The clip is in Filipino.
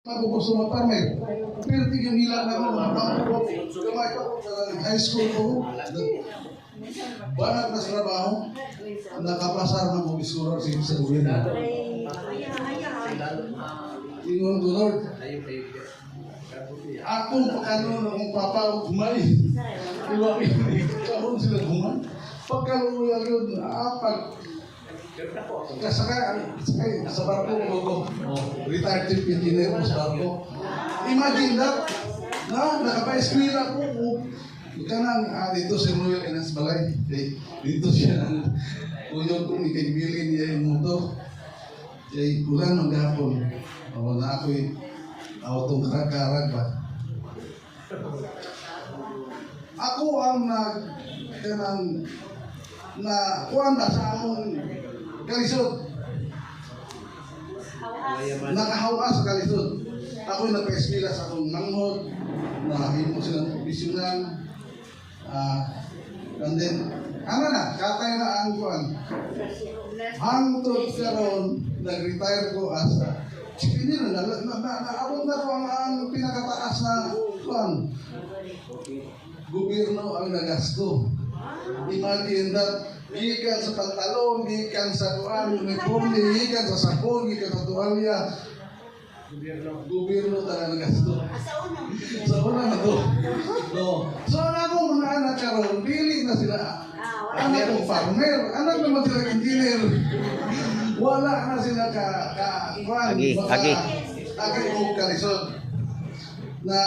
Gusto maparmay. Pero tingin nila na ako, gamay ko sa high school ko. Banat na sa trabaho, nakapasar ng mga scholar sa gobyerno. Ingon ko, Lord, akong pagkano ng papa humay. Iwag karon sila humay. Pagkaluya yun, apag. Kasakay sa barko ko, retired chief engineer ko sa barko. Imagine that, nakapa-eskwela ko. Kanang dito si Royal Enas Balay. Dito siya ang uyong kong ikaibilin niya yung motor. Kaya kulang ng gapon. O na ako'y autong karag ba. Ako ang kuwan ba sa among kalisod. Nakahawa sa kalisod. Ako'y nagpa-eskwela sa akong manghod. Nakahimo silang provisional. And then, katay na ang kuwan. Hangtod karon nag-retire ko as engineer. Naabot na ko ang pinakataas na kuwan. Gobyerno ang nagasto. Imagine that, gikan sa pantalon, gikan sa kuwan, uniforme, gikan sa sapon, gikan sa tuwalya. Gobyerno talaga nagasto. Sa una na to. No. So akong mga anak karon, pili na sila. Anak kong farmer, anak naman sila engineer. Wala na sila ka Agi o kalisod. Na